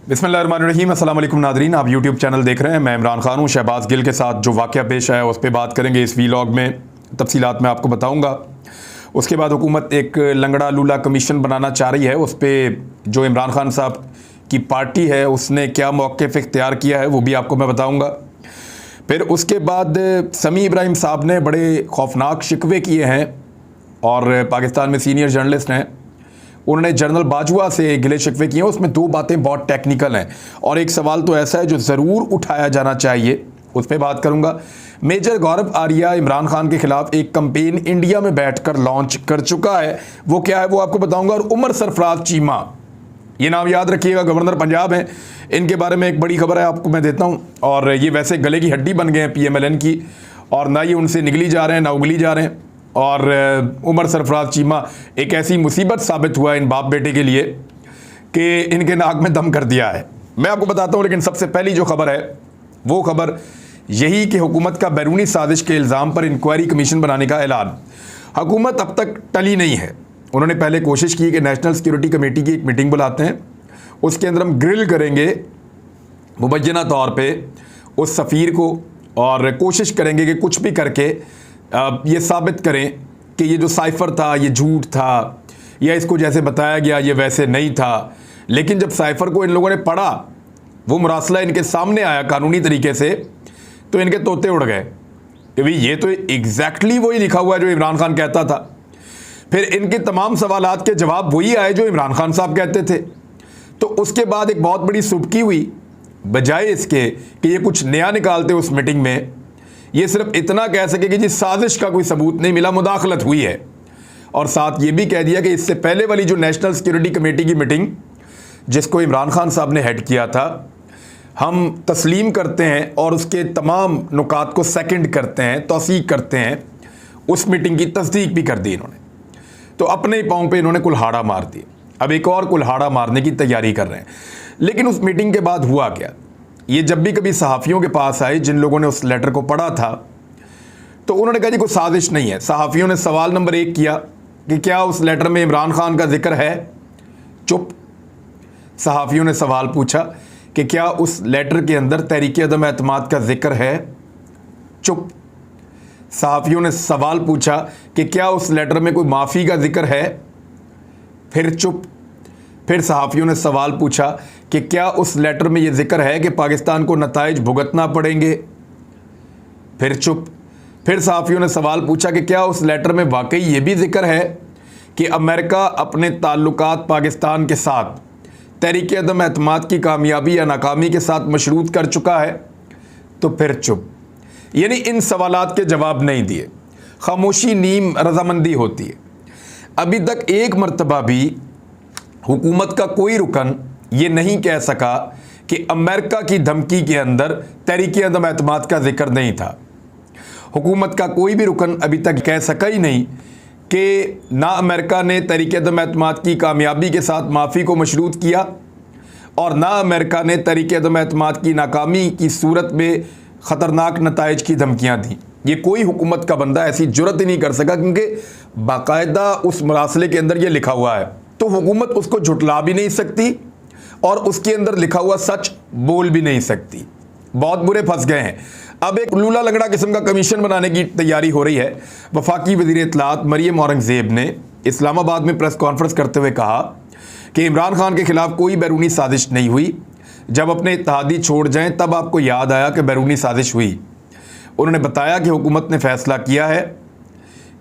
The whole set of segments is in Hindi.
बिस्मिल्लाहिर्रहमानिर्रहीम, अस्सलाम वालेकुम नादरीन। आप यूट्यूब चैनल देख रहे हैं। मैं इमरान खान हूँ। शहबाज गिल के साथ जो वाक़या पेश आया उस पर बात करेंगे इस वीलॉग में। तफसीलात मैं आपको बताऊँगा। उसके बाद हुकूमत एक लंगड़ा लूला कमीशन बनाना चाह रही है, उस पर जो इमरान खान साहब की पार्टी है उसने क्या मौक़िफ़ इख्तियार किया है वो भी आपको मैं बताऊँगा। फिर उसके बाद समी इब्राहिम साहब ने बड़े खौफनाक शिकवे किए हैं और पाकिस्तान में सीनियर जर्नलिस्ट हैं, उन्होंने जनरल बाजवा से गिले शिकवे किए हैं। उसमें दो बातें बहुत टेक्निकल हैं और एक सवाल तो ऐसा है जो ज़रूर उठाया जाना चाहिए, उस पर बात करूंगा। मेजर गौरव आर्या इमरान खान के खिलाफ एक कंपेन इंडिया में बैठकर लॉन्च कर चुका है, वो क्या है वो आपको बताऊंगा। और उमर सरफराज चीमा, ये नाम याद रखिएगा, गवर्नर पंजाब हैं, इनके बारे में एक बड़ी खबर है आपको मैं देता हूँ। और ये वैसे गले की हड्डी बन गए हैं PMLN की, और ना ये उनसे निगली जा रहे हैं ना उगली जा रहे हैं। और उमर सरफराज चीमा एक ऐसी मुसीबत साबित हुआ इन बाप बेटे के लिए कि इनके नाक में दम कर दिया है। मैं आपको बताता हूँ, लेकिन सबसे पहली जो खबर है वो खबर यही कि हुकूमत का बैरूनी साजिश के इल्ज़ाम पर इंक्वायरी कमीशन बनाने का ऐलान। हुकूमत अब तक टली नहीं है। उन्होंने पहले कोशिश की कि नेशनल सिक्योरिटी कमेटी की एक मीटिंग बुलाते हैं, उसके अंदर हम ग्रिल करेंगे मुबैना तौर पर उस सफ़ीर को, और कोशिश करेंगे कि कुछ भी करके ये साबित करें कि ये जो साइफ़र था ये झूठ था, या इसको जैसे बताया गया ये वैसे नहीं था। लेकिन जब साइफ़र को इन लोगों ने पढ़ा, वो मुरासला इनके सामने आया कानूनी तरीके से, तो इनके तोते उड़ गए कि भाई ये तो एग्जैक्टली वही लिखा हुआ है जो इमरान खान कहता था। फिर इनके तमाम सवालात के जवाब वही आए जो इमरान खान साहब कहते थे। तो उसके बाद एक बहुत बड़ी सुबकी हुई, बजाय इसके कि ये कुछ नया निकालते उस मीटिंग में, ये सिर्फ इतना कह सके कि जिस साजिश का कोई सबूत नहीं मिला, मुदाखलत हुई है। और साथ ये भी कह दिया कि इससे पहले वाली जो नेशनल सिक्योरिटी कमेटी की मीटिंग जिसको इमरान खान साहब ने हेड किया था, हम तस्लीम करते हैं और उसके तमाम नुकात को सेकंड करते हैं, तौसीक करते हैं। उस मीटिंग की तस्दीक भी कर दी इन्होंने। तो अपने ही पाँव पे इन्होंने कुल्हाड़ा मार दिया। अब एक और कुल्हाड़ा मारने की तैयारी कर रहे हैं। लेकिन उस मीटिंग के बाद हुआ क्या? ये जब भी कभी सहाफ़ियों के पास आए जिन लोगों ने उस लेटर को पढ़ा था, तो उन्होंने कहा जी कोई साजिश नहीं है। सहाफ़ियों ने सवाल नंबर 1 किया कि क्या उस लेटर में इमरान खान का जिक्र है? चुप। सहाफ़ियों ने सवाल पूछा कि क्या उस लेटर के अंदर तहरीक अदम एतमाद का जिक्र है? चुप। सहाफ़ियों ने सवाल पूछा कि क्या उस लेटर में कोई माफ़ी का जिक्र है? फिर चुप। फिर सहाफ़ियों ने सवाल पूछा कि क्या उस लेटर में ये जिक्र है कि पाकिस्तान को नताइज भुगतना पड़ेंगे? फिर चुप। फिर सहाफ़ियों ने सवाल पूछा कि क्या उस लेटर में वाकई ये भी जिक्र है कि अमेरिका अपने ताल्लुकात पाकिस्तान के साथ तहरीक अदम एतमाद की कामयाबी या नाकामी के साथ मशरूत कर चुका है? तो फिर चुप। यानी इन सवालात के जवाब नहीं दिए। खामोशी नीम रजामंदी होती है। अभी तक एक मरतबा भी हुकूमत का कोई रुकन ये नहीं कह सका कि अमेरिका की धमकी के अंदर तहरीक अदम एतमाद का जिक्र नहीं था। हुकूमत का कोई भी रुकन अभी तक कह सका ही नहीं कि ना अमेरिका ने तहरीक अदम एतमाद की कामयाबी के साथ माफ़ी को मशरूत किया, और ना अमेरिका ने तहरीक अदम एतमाद की नाकामी की सूरत में ख़तरनाक नताइज की धमकियाँ दी। ये कोई हुकूमत का बंदा ऐसी जुर्रत ही नहीं कर सका, क्योंकि बाकायदा उस मरासले के अंदर ये लिखा हुआ है। तो हुकूमत उसको झुटला भी नहीं सकती और उसके अंदर लिखा हुआ सच बोल भी नहीं सकती। बहुत बुरे फंस गए हैं। अब एक लूला लगड़ा किस्म का कमीशन बनाने की तैयारी हो रही है। वफाकी वज़ीर इत्तलात मरियम औरंगज़ेब ने इस्लामाबाद में प्रेस कॉन्फ्रेंस करते हुए कहा कि इमरान खान के खिलाफ कोई बैरूनी साजिश नहीं हुई। जब अपने इत्तेहादी छोड़ जाएं तब आपको याद आया कि बैरूनी साजिश हुई। उन्होंने बताया कि हुकूमत ने फैसला किया है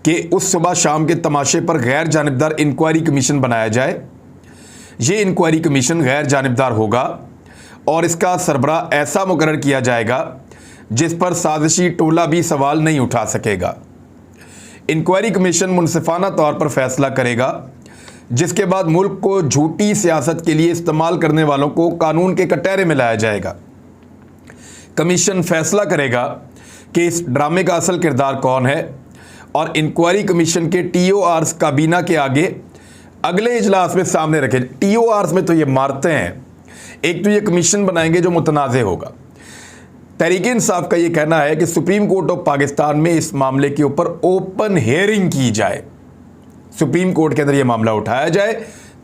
कि उस सुबह शाम के तमाशे पर गैर जानिबदार इंक्वायरी कमीशन बनाया जाए। ये इंक्वायरी कमीशन गैर जानिबदार होगा और इसका सरबराह ऐसा मुकर्रर किया जाएगा जिस पर साजिशी टोला भी सवाल नहीं उठा सकेगा। इंक्वायरी कमीशन मुनसिफाना तौर पर फैसला करेगा, जिसके बाद मुल्क को झूठी सियासत के लिए इस्तेमाल करने वालों को कानून के कटहरे में लाया जाएगा। कमीशन फैसला करेगा कि इस ड्रामे का असल किरदार कौन है, और इंक्वायरी कमीशन के TORs काबीना के आगे अगले इजलास में सामने रखे। TORs में तो ये मारते हैं। एक तो ये कमीशन बनाएंगे जो मुतनाज़े होगा। तहरीक इंसाफ का ये कहना है कि सुप्रीम कोर्ट ऑफ पाकिस्तान में इस मामले के ऊपर ओपन हेयरिंग की जाए। सुप्रीम कोर्ट के अंदर ये मामला उठाया जाए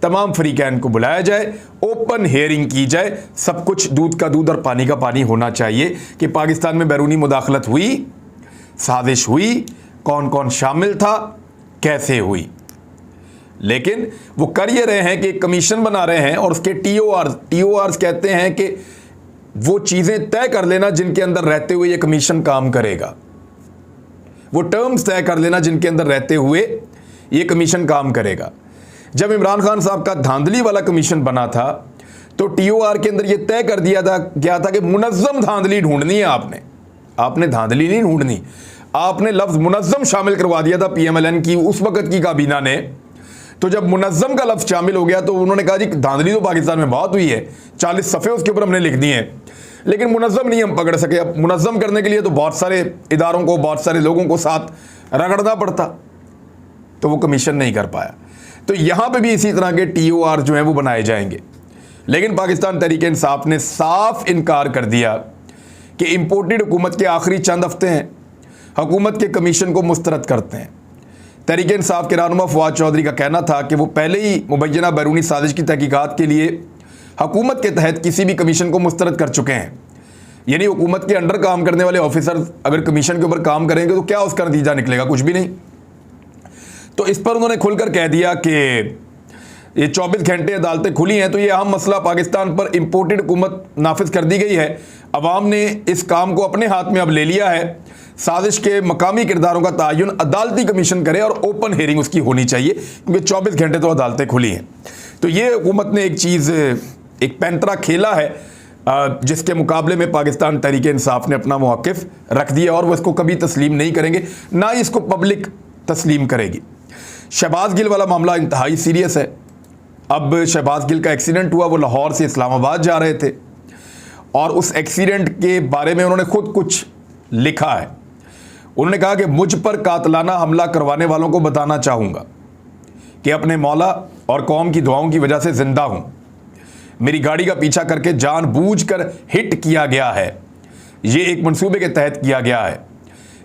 तमाम फरीकैन को बुलाया जाए, ओपन हेयरिंग की जाए, सब कुछ दूध का दूध और पानी का पानी होना चाहिए कि पाकिस्तान में बैरूनी मुदाखलत हुई, साजिश हुई, कौन कौन शामिल था, कैसे हुई। लेकिन वो कर ये रहे हैं कि कमीशन बना रहे हैं और उसके टीओआर कहते हैं कि वो चीज़ें तय कर लेना जिनके अंदर रहते हुए ये कमीशन काम करेगा, वो टर्म्स तय कर लेना जिनके अंदर रहते हुए ये कमीशन काम करेगा। जब इमरान खान साहब का धांधली वाला कमीशन बना था तो टीओआर के अंदर ये तय कर दिया था क्या था कि मुनज़्ज़म धांधली ढूंढनी है आपने धांधली नहीं ढूंढनी, आपने लफ्ज़ मुनज़्ज़म शामिल करवा दिया था पीएमएलएन की उस वक्त की काबीना ने। तो जब मुनज़्ज़म का लफ्ज़ शामिल हो गया तो उन्होंने कहा जी धांधली तो पाकिस्तान में बहुत हुई है, 40 सफ़े उसके ऊपर हमने लिख दिए हैं, लेकिन मुनज़्ज़म नहीं हम पकड़ सके। अब मुनज़्ज़म करने के लिए तो बहुत सारे इदारों को, बहुत सारे लोगों को साथ रगड़ना पड़ता, तो वो कमीशन नहीं कर पाया। तो यहाँ पे भी इसी तरह के टीओआर जो हैं वो बनाए जाएंगे। लेकिन पाकिस्तान तहरीक इंसाफ ने साफ इनकार कर दिया कि इम्पोर्टेड हुकूमत के आखिरी चंद हफ्ते हैं, हुकूमत के कमीशन को मुस्तरद करते हैं। तहरीक इंसाफ के रहनुमा फवाद चौधरी का कहना था कि वो पहले ही मुबैना बैरूनी साजिश की तहकीकात के लिए हुकूमत के तहत किसी भी कमीशन को मुस्तरद कर चुके हैं। यानी हुकूमत के अंडर काम करने वाले ऑफिसर अगर कमीशन के ऊपर काम करेंगे तो क्या उसका नतीजा निकलेगा, कुछ भी नहीं। तो इस पर उन्होंने खुलकर कह दिया कि ये 24 घंटे अदालतें खुली हैं तो ये अहम मसला पाकिस्तान पर इम्पोर्टेड हुकूमत नाफिज कर दी गई है, अवाम ने इस काम को अपने हाथ में अब ले लिया है, साजिश के मकामी किरदारों का तयन अदालती कमीशन करे और ओपन हेयरिंग उसकी होनी चाहिए क्योंकि 24 घंटे तो अदालतें खुली हैं। तो ये हुकूमत ने एक चीज़, एक पैंतरा खेला है जिसके मुकाबले में पाकिस्तान तहरीक इंसाफ ने अपना मौक़िफ़ रख दिया और वो इसको कभी तस्लीम नहीं करेंगे, ना ही इसको पब्लिक तस्लीम करेगी। शहबाज गिल वाला मामला इंतहाई सीरियस है। अब शहबाज गिल का एक्सीडेंट हुआ, वो लाहौर से इस्लामाबाद जा रहे थे और उस एक्सीडेंट के बारे में उन्होंने खुद कुछ लिखा है। उन्होंने कहा कि मुझ पर कातलाना हमला करवाने वालों को बताना चाहूँगा कि अपने मौला और कौम की दुआओं की वजह से ज़िंदा हूँ। मेरी गाड़ी का पीछा करके जानबूझकर हिट किया गया है, ये एक मंसूबे के तहत किया गया है।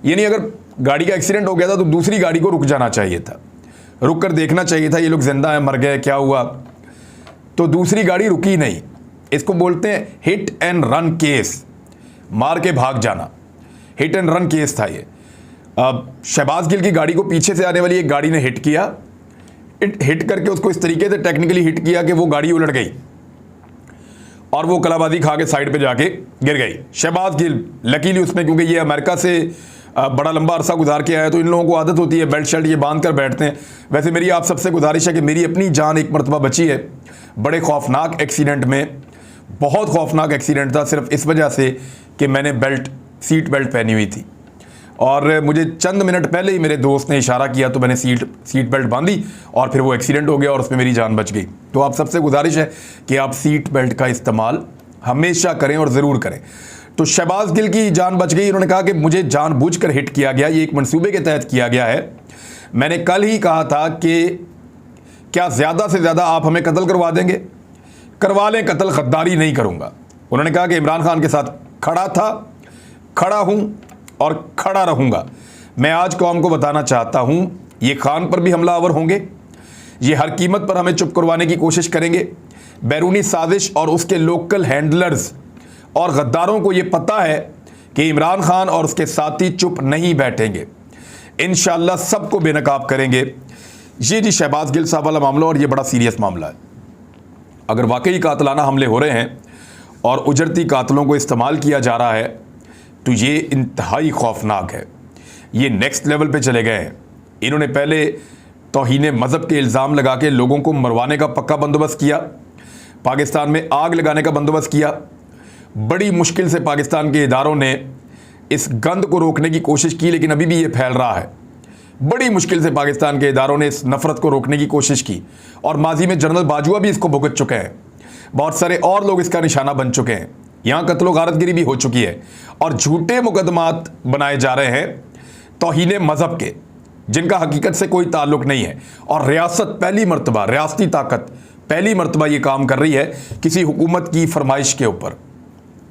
यानी अगर गाड़ी का एक्सीडेंट हो गया था तो दूसरी गाड़ी को रुक जाना चाहिए था, रुक कर देखना चाहिए था ये लोग जिंदा हैं, मर गए, क्या हुआ। तो दूसरी गाड़ी रुकी नहीं, इसको बोलते हैं हिट एंड रन केस, मार के भाग जाना, हिट एंड रन केस था ये। अब शहबाज गिल की गाड़ी को पीछे से आने वाली एक गाड़ी ने हिट किया, हिट करके उसको इस तरीके से टेक्निकली हिट किया कि वो गाड़ी उलट गई और वो कलाबाजी खा के साइड पे जाके गिर गई। शहबाज गिल लकीली उसमें, क्योंकि ये अमेरिका से बड़ा लंबा अरसा गुजार के आया तो इन लोगों को आदत होती है बेल्ट शर्ट ये बांध कर बैठते हैं। वैसे मेरी आप सबसे गुजारिश है कि मेरी अपनी जान एक मरतबा बची है बड़े खौफनाक एक्सीडेंट में, बहुत खौफनाक एक्सीडेंट था, सिर्फ इस वजह से कि मैंने सीट बेल्ट पहनी हुई थी और मुझे चंद मिनट पहले ही मेरे दोस्त ने इशारा किया तो मैंने सीट बेल्ट बांधी और फिर वो एक्सीडेंट हो गया और उसमें मेरी जान बच गई। तो आप सबसे गुजारिश है कि आप सीट बेल्ट का इस्तेमाल हमेशा करें और ज़रूर करें। तो शहबाज गिल की जान बच गई। उन्होंने कहा कि मुझे जानबूझकर हिट किया गया, ये एक मंसूबे के तहत किया गया है। मैंने कल ही कहा था कि क्या ज़्यादा से ज़्यादा आप हमें कत्ल करवा देंगे, करवा लें कत्ल, गद्दारी नहीं करूँगा। उन्होंने कहा कि इमरान खान के साथ खड़ा था, खड़ा हूँ और खड़ा रहूँगा। मैं आज कौम को बताना चाहता हूँ ये खान पर भी हमलावर होंगे, ये हर कीमत पर हमें चुप करवाने की कोशिश करेंगे। बैरूनी साजिश और उसके लोकल हैंडलर्स और गद्दारों को ये पता है कि इमरान खान और उसके साथी चुप नहीं बैठेंगे, इंशाअल्लाह सबको बेनकाब करेंगे। ये जी शहबाज गिल साहब वाला मामला, और ये बड़ा सीरियस मामला है। अगर वाकई कातलाना हमले हो रहे हैं और उजरती कातलों को इस्तेमाल किया जा रहा है तो ये इंतहाई खौफनाक है, ये नेक्स्ट लेवल पे चले गए हैं। इन्होंने पहले तौहीन मज़हब के इल्ज़ाम लगा के लोगों को मरवाने का पक्का बंदोबस्त किया, पाकिस्तान में आग लगाने का बंदोबस्त किया। बड़ी मुश्किल से पाकिस्तान के इदारों ने इस गंद को रोकने की कोशिश की, लेकिन अभी भी ये फैल रहा है। बड़ी मुश्किल से पाकिस्तान के इदारों ने इस नफ़रत को रोकने की कोशिश की और माजी में जनरल बाजवा भी इसको भुगत चुके हैं, बहुत सारे और लोग इसका निशाना बन चुके हैं। यहाँ कत्लो गारतगिरी भी हो चुकी है और झूठे मुकदमात बनाए जा रहे हैं तौहीन मज़हब के, जिनका हकीकत से कोई ताल्लुक़ नहीं है। और रियासत पहली मरतबा, रियासती ताकत पहली मरतबा ये काम कर रही है किसी हुकूमत की फरमाइश के ऊपर।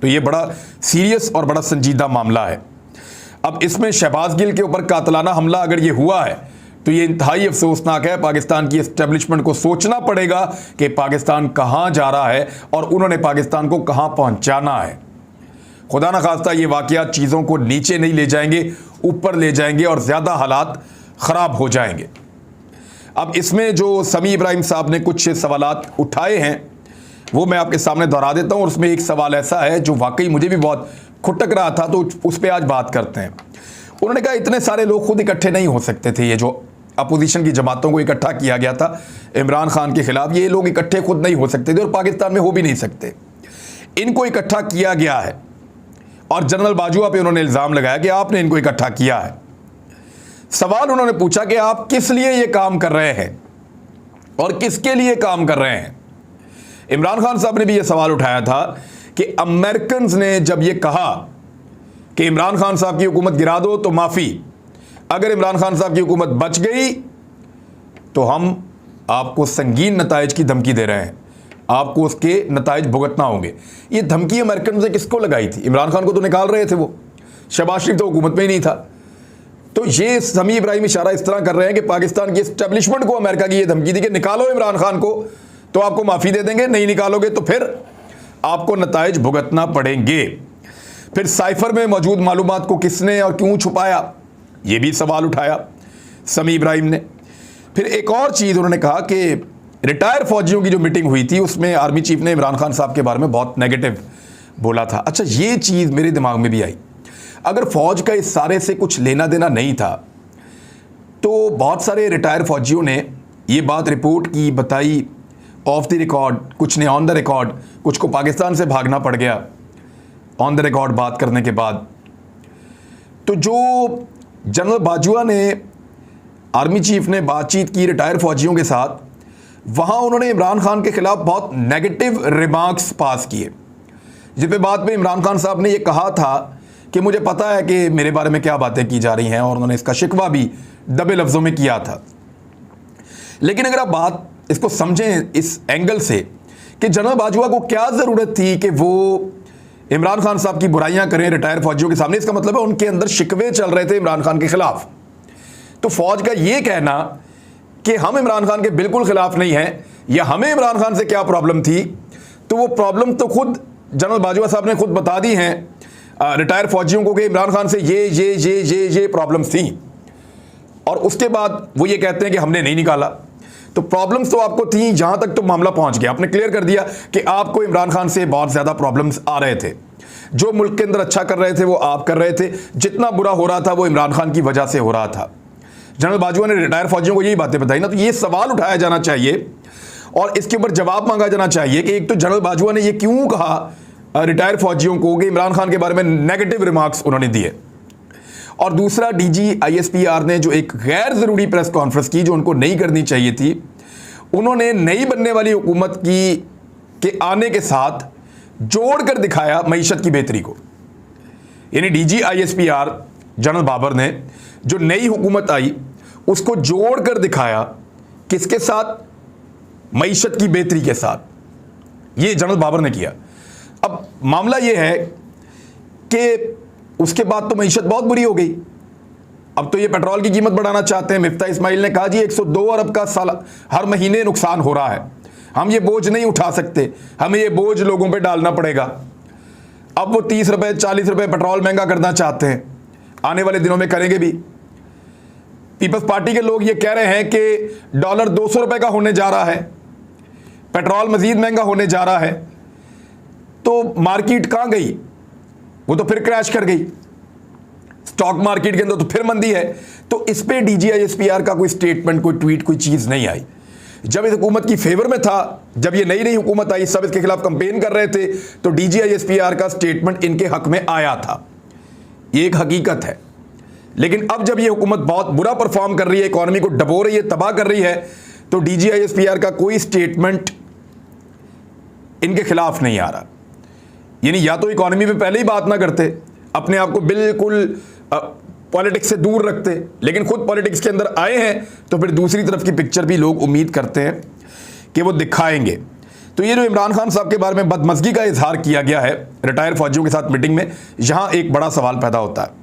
तो ये बड़ा सीरियस और बड़ा संजीदा मामला है। अब इसमें शहबाज गिल के ऊपर कातलाना हमला अगर ये हुआ है तो ये इंतहाई अफसोसनाक है। पाकिस्तान की एस्टेब्लिशमेंट को सोचना पड़ेगा कि पाकिस्तान कहाँ जा रहा है और उन्होंने पाकिस्तान को कहाँ पहुँचाना है। खुदा न खास्ता ये वाक़यात चीज़ों को नीचे नहीं ले जाएंगे, ऊपर ले जाएंगे और ज़्यादा हालात ख़राब हो जाएंगे। अब इसमें जो समी इब्राहिम साहब ने कुछ सवालात उठाए हैं वो मैं आपके सामने दोहरा देता हूँ। और उसमें एक सवाल ऐसा है जो वाकई मुझे भी बहुत खुटक रहा था, तो उस पर आज बात करते हैं। उन्होंने कहा इतने सारे लोग खुद इकट्ठे नहीं हो सकते थे। ये जो अपोजिशन की जमातों को इकट्ठा किया गया था इमरान खान के खिलाफ, ये लोग इकट्ठे खुद नहीं हो सकते थे और पाकिस्तान में हो भी नहीं सकते। इनको इकट्ठा किया गया है और जनरल बाजवा पे उन्होंने इल्ज़ाम लगाया कि आपने इनको इकट्ठा किया है। सवाल उन्होंने पूछा कि आप किस लिए ये काम कर रहे हैं और किसके लिए काम कर रहे हैं। इमरान खान साहब ने भी ये सवाल उठाया था कि अमेरिकन ने जब ये कहा कि इमरान खान साहब की हुकूमत गिरा दो तो माफ़ी, अगर इमरान खान साहब की हुकूमत बच गई तो हम आपको संगीन नताइज की धमकी दे रहे हैं, आपको उसके नताइज भुगतना होंगे। ये धमकी अमेरिकन ने किसको लगाई थी? इमरान खान को तो निकाल रहे थे वो, शहबाज शरीफ तो हुकूमत में ही नहीं था। तो ये समी इब्राहिम इशारा इस तरह कर रहे हैं कि पाकिस्तान की एस्टेब्लिशमेंट को अमेरिका की ये धमकी दी कि निकालो इमरान खान को तो आपको माफ़ी दे देंगे, नहीं निकालोगे तो फिर आपको नताइज भुगतना पड़ेंगे। फिर साइफर में मौजूद मालूमात को किसने और क्यों छुपाया, ये भी सवाल उठाया समी इब्राहिम ने। फिर एक और चीज़ उन्होंने कहा कि रिटायर फौजियों की जो मीटिंग हुई थी उसमें आर्मी चीफ ने इमरान खान साहब के बारे में बहुत नेगेटिव बोला था। अच्छा, ये चीज़ मेरे दिमाग में भी आई। अगर फ़ौज का इस सारे से कुछ लेना देना नहीं था तो बहुत सारे रिटायर फौजियों ने ये बात रिपोर्ट की, बताई ऑफ द रिकॉर्ड, कुछ ने ऑन द रिकॉर्ड, कुछ को पाकिस्तान से भागना पड़ गया ऑन द रिकॉर्ड बात करने के बाद। तो जो जनरल बाजवा ने, आर्मी चीफ ने बातचीत की रिटायर फौजियों के साथ, वहाँ उन्होंने इमरान खान के ख़िलाफ़ बहुत नेगेटिव रिमार्क्स पास किए, जिस पे बाद में इमरान खान साहब ने ये कहा था कि मुझे पता है कि मेरे बारे में क्या बातें की जा रही हैं, और उन्होंने इसका शिकवा भी दबे लफ्ज़ों में किया था। लेकिन अगर आप बात इसको समझें इस एंगल से कि जनरल बाजवा को क्या ज़रूरत थी कि वो इमरान खान साहब की बुराइयां करें रिटायर फौजियों के सामने, इसका मतलब है उनके अंदर शिकवे चल रहे थे इमरान खान के खिलाफ। तो फौज का ये कहना कि हम इमरान खान के बिल्कुल खिलाफ नहीं हैं या हमें इमरान खान से क्या प्रॉब्लम थी, तो वो प्रॉब्लम तो खुद जनरल बाजवा साहब ने खुद बता दी हैं रिटायर फौजियों को कि इमरान खान से ये प्रॉब्लम्स थी, और उसके बाद वो ये कहते हैं कि हमने नहीं निकाला। तो प्रॉब्लम्स तो आपको थी, जहां तक तो मामला पहुंच गया। आपने क्लियर कर दिया कि आपको इमरान खान से बहुत ज़्यादा प्रॉब्लम्स आ रहे थे। जो मुल्क के अंदर अच्छा कर रहे थे वो आप कर रहे थे, जितना बुरा हो रहा था वो इमरान खान की वजह से हो रहा था। जनरल बाजवा ने रिटायर फौजियों को यही बातें बताई ना, तो ये सवाल उठाया जाना चाहिए और इसके ऊपर जवाब मांगा जाना चाहिए कि एक तो जनरल बाजवा ने ये क्यों कहा रिटायर फौजियों को कि इमरान खान के बारे में नेगेटिव रिमार्क्स उन्होंने दिए, और दूसरा DG ISPR ने जो एक गैर ज़रूरी प्रेस कॉन्फ्रेंस की जो उनको नहीं करनी चाहिए थी, उन्होंने नई बनने वाली हुकूमत के आने के साथ जोड़कर दिखाया मईशत की बेहतरी को। यानी DG ISPR जनरल बाबर ने जो नई हुकूमत आई उसको जोड़कर दिखाया, किसके साथ? मईशत की बेहतरी के साथ। ये जनरल बाबर ने किया। अब मामला ये है कि उसके बाद तो मईशत बहुत बुरी हो गई। अब तो ये पेट्रोल की कीमत बढ़ाना चाहते हैं। मिफ्ता इस्माइल ने कहा जी 102 अरब का साल हर महीने नुकसान हो रहा है, हम ये बोझ नहीं उठा सकते, हमें ये बोझ लोगों पे डालना पड़ेगा। अब वो 30 रुपये 40 रुपये पेट्रोल महंगा करना चाहते हैं, आने वाले दिनों में करेंगे भी। पीपल्स पार्टी के लोग ये कह रहे हैं कि डॉलर 200 रुपये का होने जा रहा है, पेट्रोल मजीद महंगा होने जा रहा है। तो मार्केट कहाँ गई? वो तो फिर क्रैश कर गई। स्टॉक मार्केट के अंदर तो फिर मंदी है। तो इस पे DG ISPR का कोई स्टेटमेंट, कोई ट्वीट, कोई चीज़ नहीं आई। जब इस हुकूमत की फेवर में था, जब ये नई हुकूमत आई, सब इसके खिलाफ कंपेन कर रहे थे, तो DG ISPR का स्टेटमेंट इनके हक में आया था। ये एक हकीकत है। लेकिन अब जब ये हुकूमत बहुत बुरा परफॉर्म कर रही है, इकॉनमी को डबो रही है, तबाह कर रही है, तो DG ISPR का कोई स्टेटमेंट इनके खिलाफ नहीं आ रहा। यानी या तो इकॉनमी पे पहले ही बात ना करते, अपने आप को बिल्कुल पॉलिटिक्स से दूर रखते, लेकिन खुद पॉलिटिक्स के अंदर आए हैं तो फिर दूसरी तरफ की पिक्चर भी लोग उम्मीद करते हैं कि वो दिखाएंगे। तो ये जो इमरान खान साहब के बारे में बदमज़गी का इजहार किया गया है रिटायर फौजियों के साथ मीटिंग में, यहाँ एक बड़ा सवाल पैदा होता है।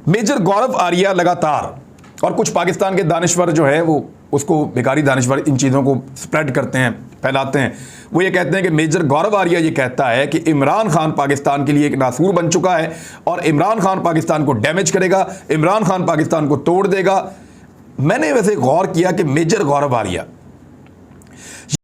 मेजर गौरव आर्या लगातार और कुछ पाकिस्तान के दानिश्वर जो है वो उसको बेकारी दानिश्वर इन चीज़ों को स्प्रेड करते हैं, फैलाते हैं। वो ये कहते हैं कि मेजर गौरव आर्या ये कहता है कि इमरान खान पाकिस्तान के लिए एक नासूर बन चुका है और इमरान खान पाकिस्तान को डैमेज करेगा, इमरान खान पाकिस्तान को तोड़ देगा। मैंने वैसे गौर किया कि मेजर गौरव आर्या